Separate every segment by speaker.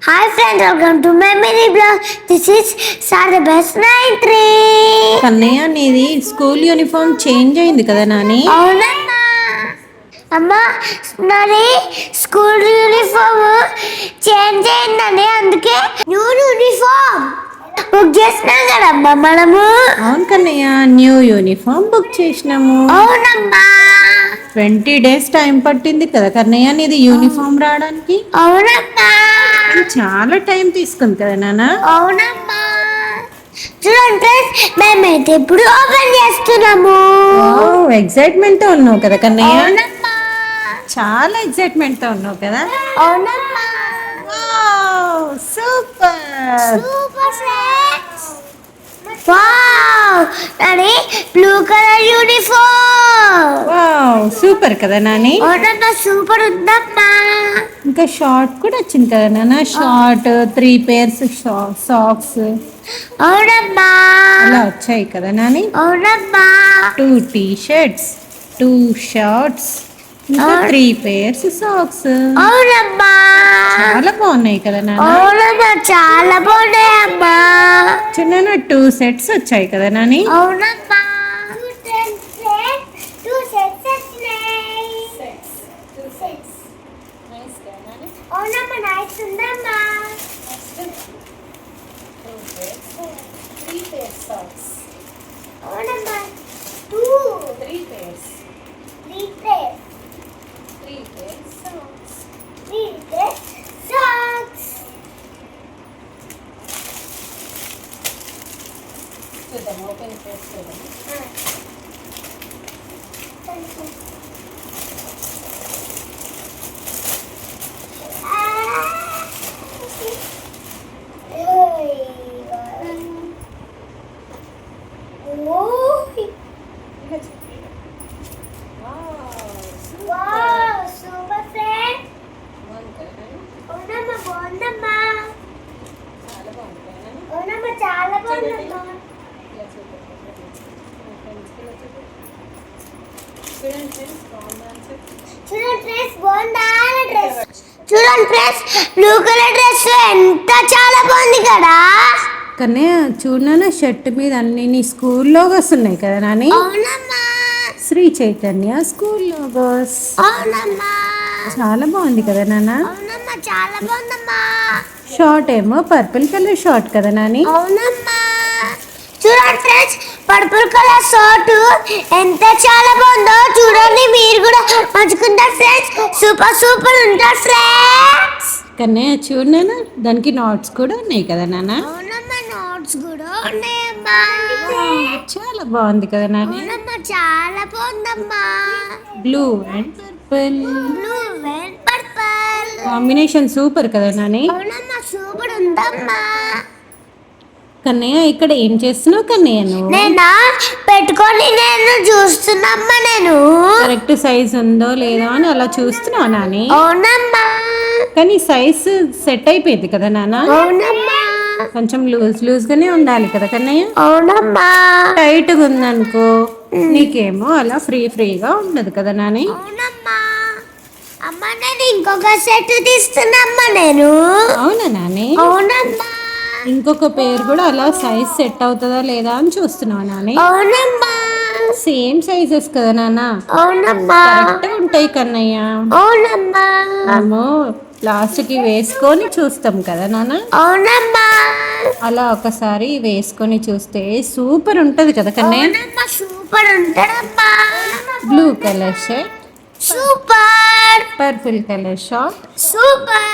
Speaker 1: Hi friends, welcome to my mini blog. This is Sarah Best 93.
Speaker 2: Kannayya నీది school uniform change అయింది కదా నాని.
Speaker 1: అవునమ్మా. అమ్మా నాది స్కూల్ యూనిఫామ్ చేంజ్ అయిందని అందుకే న్యూ యూనిఫామ్ బుక్ చేసినాం కదమ్మా మనము.
Speaker 2: అవును కన్నయ్య, న్యూ యూనిఫామ్ బుక్ చేసినాము.
Speaker 1: అవునమ్మా.
Speaker 2: 20 days టైం పట్టింది కదా కన్నయ్య నీది యూనిఫామ్ రావడానికి.
Speaker 1: అవునమ్మా.
Speaker 2: చాలా టైం తీసుకుంది కదా నాన్న.
Speaker 1: అవునమ్మా. చూడండి మేమైతే ఇప్పుడు ఓపెన్ చేస్తున్నాము.
Speaker 2: ఎక్సైట్మెంట్ తో ఉన్నావు కదా కన్నయ్య.
Speaker 1: అవునమ్మా.
Speaker 2: చాలా ఎక్సైట్మెంట్ తో ఉన్నావు కదా.
Speaker 1: అవునమ్మా.
Speaker 2: Super
Speaker 1: super friends. Wow Nani blue colour uniform.
Speaker 2: Wow super కదా నాని.
Speaker 1: అవునమ్మా సూపర్ ఉందమ్మా.
Speaker 2: ఇంకా షార్ట్ కూడా వచ్చింది కదా నాన్న. షార్ట్ 3 pairs సాక్స్
Speaker 1: అవునమ్మా.
Speaker 2: అలా వచ్చాయి కదా నాని.
Speaker 1: అవునమ్మా.
Speaker 2: 2 t-shirts, 2 shorts, ఇంకా 3 pairs సాక్స్.
Speaker 1: అవునమ్మా.
Speaker 2: చాలా బాగున్నాయి కదా నాన్న.
Speaker 1: అవునమ్మా చాలా బాగున్నాయమ్మా.
Speaker 2: చిన్న 2 sets వచ్చాయి కదా నాని.
Speaker 1: అవునమ్మా. అవునమ్మా నైస్ ఉందమ్మా. అవునమ్మా 3 pairs socks. Wow, super friend. అవునమ్మా బాగుందమ్మా. అవునమ్మా చాలా బాగుందమ్మా. చూడండి డ్రెస్ బాగుందా? డ్రెస్ చూడండి డ్రెస్ బ్లూ కలర్ డ్రెస్ ఎంత చాలా బాగుంది కదా.
Speaker 2: కన్నయ్య చూడనా షర్ట్ మీద అన్ని నీ స్కూల్ లోగోస్ ఉన్నాయి కదా నాని.
Speaker 1: అవునమ్మా.
Speaker 2: Shri Chaitanya school logos.
Speaker 1: అవునమ్మా.
Speaker 2: చాలా బాగుంది కదా నాన్న.
Speaker 1: అవునమ్మా చాలా బాగుందమ్మా.
Speaker 2: షార్ట్ ఏమో పర్పుల్ కలర్ షార్ట్ కదా నాని.
Speaker 1: అవునమ్మా. చూడండి ఫ్రెండ్స్ పర్పుల్ కలర్ షర్ట్ ఎంత చాలా బాగుందో చూడండి మీరు కూడా మంచుకుంటారు ఫ్రెండ్స్. సూపర్ సూపర్ ఉంటారు ఫ్రెండ్స్.
Speaker 2: కన్నయ్య చూడనా దానికి నాట్స్ కూడా ఉన్నాయి కదా నాన్న.
Speaker 1: అవునమ్మా నోట్స్ కూడా ఉన్నాయమ్మా.
Speaker 2: చాలా బాగుంది కదా నాని.
Speaker 1: అవునమ్మా చాలా బాగుందమ్మా.
Speaker 2: Blue and purple
Speaker 1: blue and purple
Speaker 2: combination super కదా నాని.
Speaker 1: అవునమ్మా సూపర్ ఉందమ్మా.
Speaker 2: కన్నయ్య ఇక్కడ ఏం చేస్తున్నావు కన్నయ్య నువ్వు?
Speaker 1: నేనా పెట్టుకొని నేను చూస్తున్నామ్మా. నేను
Speaker 2: కరెక్ట్ సైజ్ ఉందో లేదో అని అలా చూస్తున్నావు నాని.
Speaker 1: అవునమ్మా.
Speaker 2: కానీ సైజ్ సెట్ అయిపోయింది కదా నాన్న.
Speaker 1: అవునమ్మా.
Speaker 2: కొంచెం లూజ్ గానే ఉండాలి కదా కన్నయ్య.
Speaker 1: అవునమ్మా.
Speaker 2: టైట్ గా ఉందనుకో నీకేమో అలా ఫ్రీగా ఉండదు కదా నాని.
Speaker 1: అవునమ్మా. అమ్మా నేను ఇంకొక సెట్ తీస్తున్నామ్మా నేను.
Speaker 2: అవునా నాని.
Speaker 1: అవునమ్మా.
Speaker 2: ఇంకొక పేరు కూడా అలా సైజ్ సెట్ అవుతుందా లేదా అని చూస్తున్నావు నాని.
Speaker 1: అవునమ్మా.
Speaker 2: సేమ్ సైజెస్ కదా నాన్న.
Speaker 1: అవునమ్మా.
Speaker 2: కరెక్ట్ ఉంటాయి కన్నయ్య.
Speaker 1: అవునమ్మా.
Speaker 2: మేము లాస్ట్ కి వేసుకొని చూస్తాం కదా నాన్న.
Speaker 1: అవునమ్మా.
Speaker 2: అలా ఒకసారి వేసుకొని చూస్తే సూపర్ ఉంటది కదా కన్నయ్య.
Speaker 1: అవునమ్మా సూపర్ ఉంటాడమ్మా.
Speaker 2: Blue colour shirt,
Speaker 1: super
Speaker 2: purple colour short.
Speaker 1: Super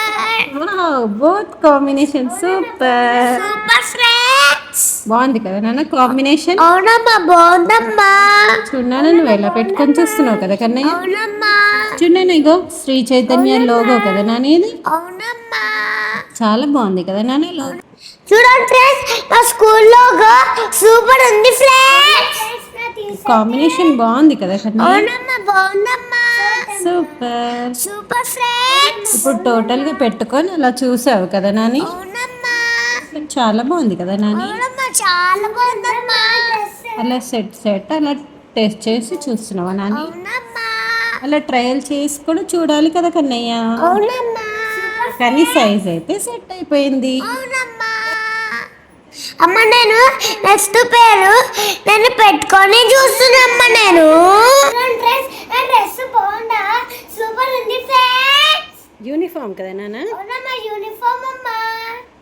Speaker 2: both combination super.
Speaker 1: Super friends.
Speaker 2: బాగుంది కదా నాన్న కాంబినేషన్.
Speaker 1: అవునమ్మా బాగుందమ్మా.
Speaker 2: చూడన్నా నువ్వు ఎలా పెట్టుకొని చూస్తున్నావు కదా కన్నయ్య.
Speaker 1: అవునమ్మా.
Speaker 2: చూడన్నా ఇగో శ్రీ చైతన్య లోగో కదా నాన్న ఇది.
Speaker 1: అవునమ్మా.
Speaker 2: చాలా బాగుంది కదా నాన్న లోగో.
Speaker 1: చూడండి ఫ్రెండ్స్ మా స్కూల్లో సూపర్ ఉంది ఫ్రెండ్స్.
Speaker 2: కాంబినేషన్ బాగుంది కదా కన్నయ్య.
Speaker 1: అవునమ్మా బాగుందమ్మా.
Speaker 2: సూపర్.
Speaker 1: Super friends.
Speaker 2: ఇప్పుడు టోటల్ గా పెట్టుకొని అలా చూసావు కదా నాని.
Speaker 1: అవునమ్మా.
Speaker 2: చాలా బాగుంది కదా నాని.
Speaker 1: అవునమ్మా చాలా బాగుందమ్మా.
Speaker 2: అలా సెట్ అలా టెస్ట్ చేసి చూస్తున్నావా నాని.
Speaker 1: అవునమ్మా.
Speaker 2: అలా ట్రయల్ చేసి కూడా చూడాలి కదా కన్నయ్య.
Speaker 1: అవునమ్మా.
Speaker 2: కానీ సైజ్ అయితే సెట్ అయిపోయింది.
Speaker 1: అవునమ్మా. అమ్మ నేను నెక్స్ట్ పేరు నేను పెట్టుకొని చూస్తున్నామ్మ నేను. డ్రెస్ బాగుందా? సూపర్ ఉంది ఫ్రెండ్స్.
Speaker 2: యూనిఫామ్ కదా నాన్న.
Speaker 1: అవునమ్మా యూనిఫామ్ అమ్మా.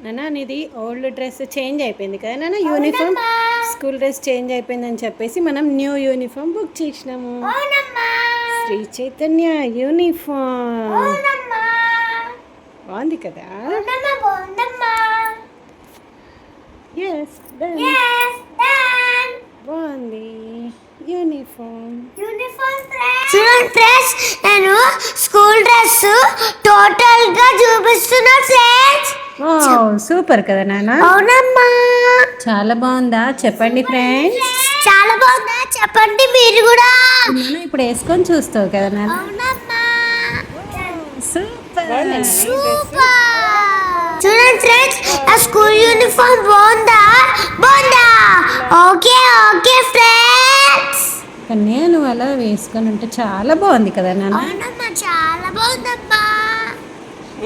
Speaker 2: నాన్న నీది ఓల్డ్ డ్రెస్ చేంజ్ అయిపోయింది కదా నాన్న. యూనిఫామ్ స్కూల్ డ్రెస్ చేంజ్ అయిపోయిందని చెప్పేసి మనం న్యూ యూనిఫామ్ బుక్ చేసినాము.
Speaker 1: అవునమ్మా.
Speaker 2: శ్రీ చైతన్య యూనిఫామ్
Speaker 1: అవునమ్మా.
Speaker 2: బాగుంది కదా.
Speaker 1: అవునమ్మా బాగుందమ్మా.
Speaker 2: Yes done.
Speaker 1: Yes, done.
Speaker 2: బాగుంది యూనిఫామ్.
Speaker 1: చూడండి ఫ్రెండ్స్ నేను స్కూల్ డ్రెస్ టోటల్ గా చూపిస్తున్నా ఫ్రెండ్స్.
Speaker 2: సూపర్ కదా నాన్న.
Speaker 1: అవునమ్మా.
Speaker 2: చాలా బాగుందా చెప్పండి ఫ్రెండ్స్.
Speaker 1: చాలా బాగుందా చెప్పండి మీరు కూడా.
Speaker 2: నాన్న ఇప్పుడు వేసుకొని చూస్తావు కదా నాన్న.
Speaker 1: అవునమ్మా.
Speaker 2: సూపర్.
Speaker 1: సూపర్. చూడండి ఫ్రెండ్స్ ఆ స్కూల్ యూనిఫామ్ బాగుందా? బాగుందా? Okay okay friends.
Speaker 2: కానీ నువ్వు అలా వేసుకొని ఉంటే చాలా బాగుంది కదా నాన్న.
Speaker 1: అవునమ్మా చాలా బాగుందమ్మా.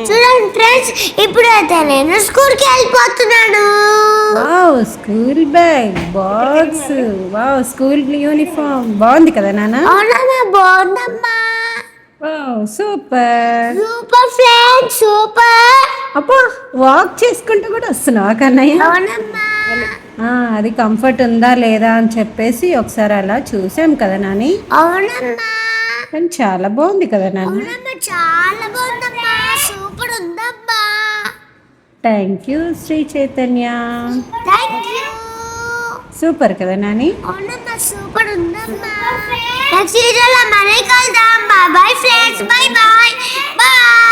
Speaker 1: చూడండి ఫ్రెండ్స్ ఇప్పుడైతే నేను స్కూల్కి వెళ్ళిపోతున్నాను.
Speaker 2: Wow school bag box. Wow school uniform బాగుంది కదా నాన్న.
Speaker 1: అవునమ్మా బాగుందమ్మా.
Speaker 2: Wow super.
Speaker 1: Super friends super.
Speaker 2: అబ్బా వాక్ చేసుకుంటూ కూడా వస్తున్నావా కన్నయ్య?
Speaker 1: అవునమ్మా.
Speaker 2: అది కంఫర్ట్ ఉందా లేదా అని చెప్పేసి ఒకసారి అలా చూసాం కదా నాని.
Speaker 1: అవునమ్మా.
Speaker 2: కానీ చాలా బాగుంది కదా నాన్న.
Speaker 1: అవునమ్మా చాలా బాగుందమ్మా. సూపర్ ఉందమ్మా.
Speaker 2: Thank you Shri Chaitanya.
Speaker 1: Thank you.
Speaker 2: Super కదా నాని.
Speaker 1: అవునమ్మా సూపర్ ఉందమ్మా. నెక్స్ట్ వీడియోలో మళ్ళీ కలుద్దాం. Bye friends. Bye bye. Bye.